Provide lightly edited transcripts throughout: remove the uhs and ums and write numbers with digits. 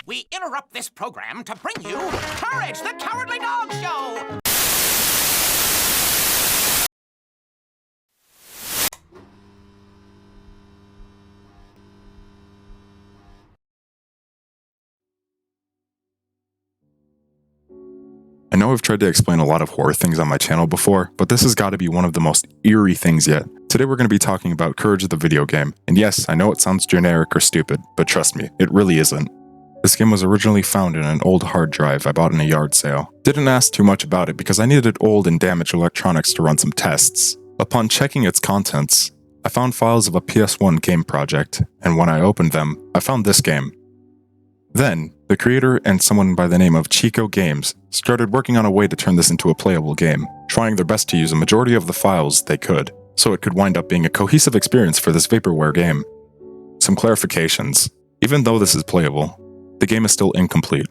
We interrupt this program to bring you Courage the Cowardly Dog Show! I know I've tried to explain a lot of horror things on my channel before, but this has got to be one of the most eerie things yet. Today we're going to be talking about Courage the video game, and yes, I know it sounds generic or stupid, but trust me, it really isn't. This game was originally found in an old hard drive I bought in a yard sale. Didn't ask too much about it because I needed old and damaged electronics to run some tests. Upon checking its contents, I found files of a PS1 game project, and when I opened them, I found this game. Then, the creator and someone by the name of Chico Games started working on a way to turn this into a playable game, trying their best to use a majority of the files they could, so it could wind up being a cohesive experience for this vaporware game. Some clarifications. Even though this is playable, the game is still incomplete.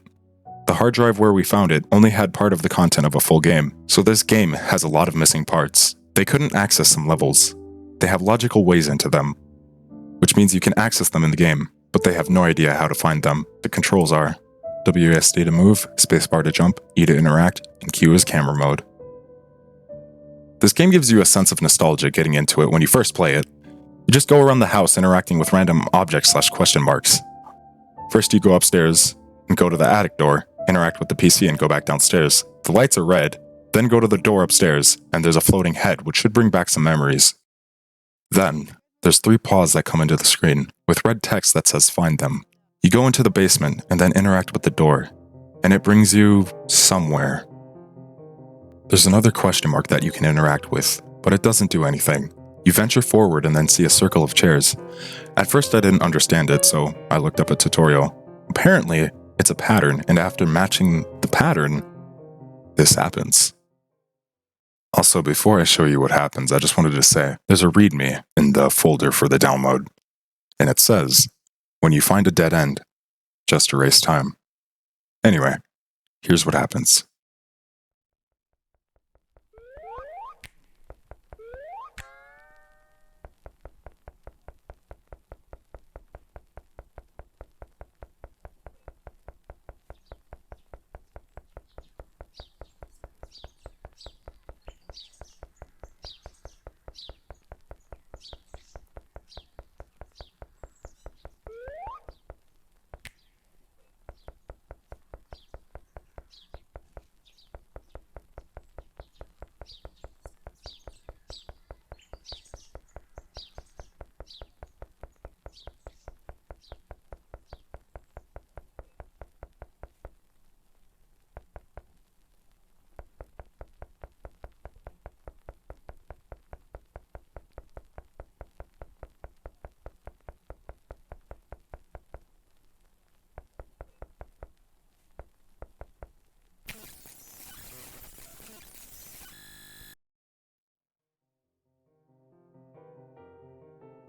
The hard drive where we found it only had part of the content of a full game, so this game has a lot of missing parts. They couldn't access some levels. They have logical ways into them, which means you can access them in the game, but they have no idea how to find them. The controls are WSD to move, spacebar to jump, E to interact, and Q is camera mode. This game gives you a sense of nostalgia getting into it when you first play it. You just go around the house interacting with random objects / question marks. First you go upstairs and go to the attic door, interact with the PC and go back downstairs. The lights are red, then go to the door upstairs, and there's a floating head which should bring back some memories. Then, there's 3 paws that come into the screen, with red text that says find them. You go into the basement and then interact with the door, and it brings you somewhere. There's another question mark that you can interact with, but it doesn't do anything. You venture forward and then see a circle of chairs. At first I didn't understand it, so I looked up a tutorial. Apparently, it's a pattern, and after matching the pattern, this happens. Also, before I show you what happens, I just wanted to say, there's a README in the folder for the download, and it says, when you find a dead end, just erase time. Anyway, here's what happens.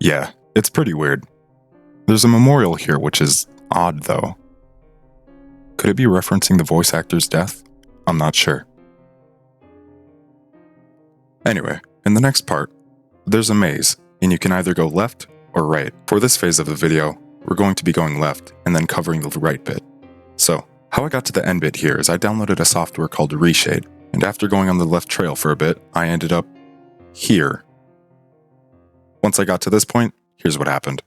Yeah, it's pretty weird. There's a memorial here which is odd though. Could it be referencing the voice actor's death? I'm not sure. Anyway, in the next part, there's a maze, and you can either go left or right. For this phase of the video, we're going to be going left and then covering the right bit. So, how I got to the end bit here is I downloaded a software called Reshade, and after going on the left trail for a bit, I ended up here. Once I got to this point, here's what happened.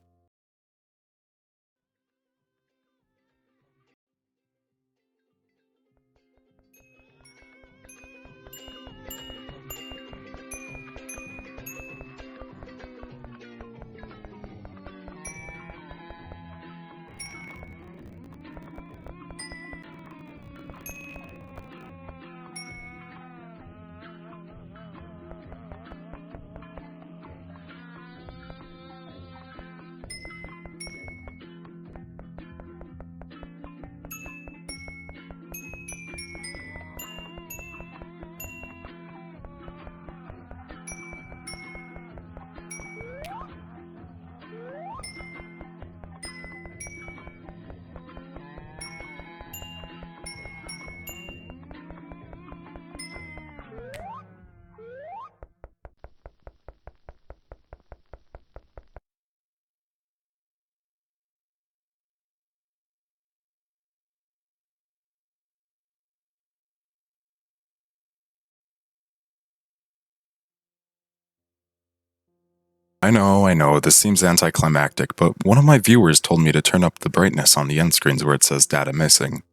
I know, this seems anticlimactic, but one of my viewers told me to turn up the brightness on the end screens where it says data missing.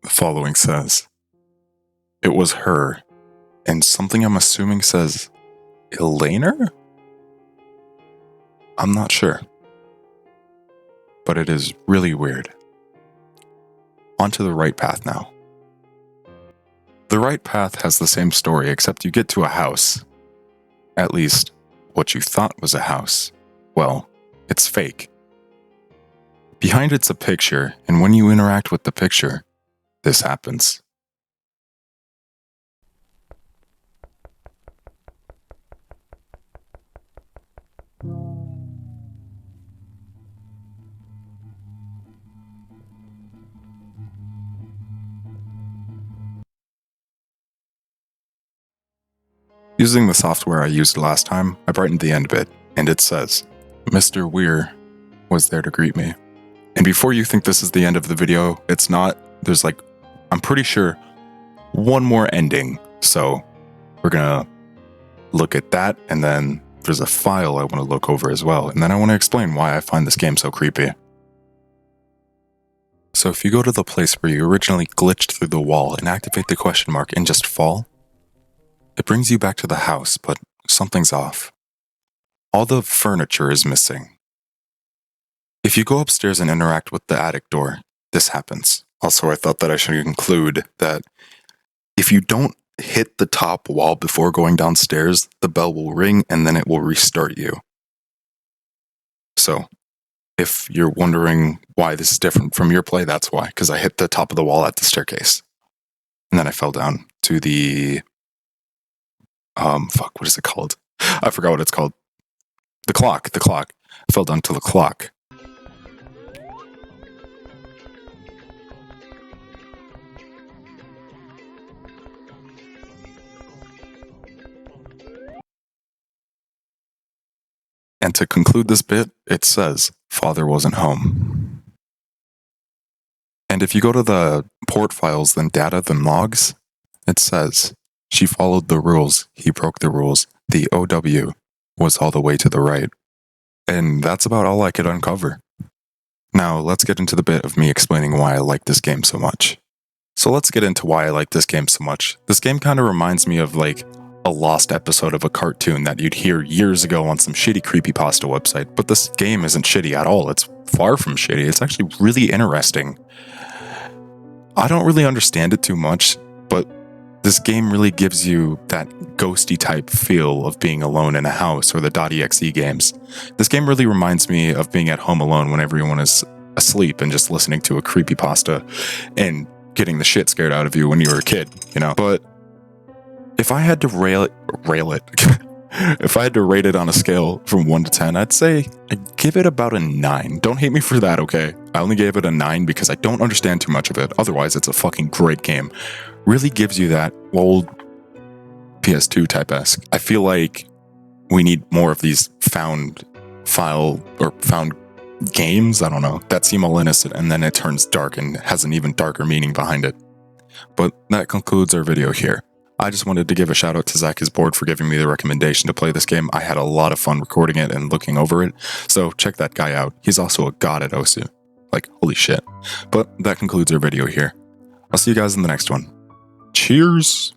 The following says, it was her, and something I'm assuming says, Elena? I'm not sure. But it is really weird. Onto the right path now. The right path has the same story, except you get to a house. At least, what you thought was a house. Well, it's fake. Behind it's a picture, and when you interact with the picture, this happens. Using the software I used last time, I brightened the end a bit, and it says, Mr. Weir was there to greet me. And before you think this is the end of the video, it's not. There's I'm pretty sure, one more ending. So we're gonna look at that, and then there's a file I want to look over as well. And then I want to explain why I find this game so creepy. So if you go to the place where you originally glitched through the wall and activate the question mark and just fall, it brings you back to the house, but something's off. All the furniture is missing. If you go upstairs and interact with the attic door, this happens. Also, I thought that I should include that if you don't hit the top wall before going downstairs, the bell will ring and then it will restart you. So, if you're wondering why this is different from your play, that's why, because I hit the top of the wall at the staircase. And then I fell down to the... what is it called? I forgot what it's called. The clock. I fell down to the clock. And to conclude this bit, it says, Father wasn't home. And if you go to the port files, then data, then logs, it says, she followed the rules, he broke the rules, the OW was all the way to the right. And that's about all I could uncover. Now, let's get into the bit of me explaining why I like this game so much. So let's get into why I like this game so much. This game kind of reminds me of a lost episode of a cartoon that you'd hear years ago on some shitty creepypasta website, but this game isn't shitty at all. It's far from shitty. It's actually really interesting. I don't really understand it too much, but this game really gives you that ghosty type feel of being alone in a house, or the .exe games. This game really reminds me of being at home alone when everyone is asleep and just listening to a creepypasta and getting the shit scared out of you when you were a kid, you know? But if I had to rail it, if I had to rate it on a scale from 1 to 10, I'd say I'd give it about a 9. Don't hate me for that, okay? I only gave it a 9 because I don't understand too much of it. Otherwise, it's a fucking great game. Really gives you that old PS2 type-esque. I feel like we need more of these found games, I don't know, that seem all innocent and then it turns dark and has an even darker meaning behind it. But that concludes our video here. I just wanted to give a shout out to Zach Board for giving me the recommendation to play this game. I had a lot of fun recording it and looking over it, so check that guy out. He's also a god at Osu. Holy shit. But that concludes our video here. I'll see you guys in the next one. Cheers!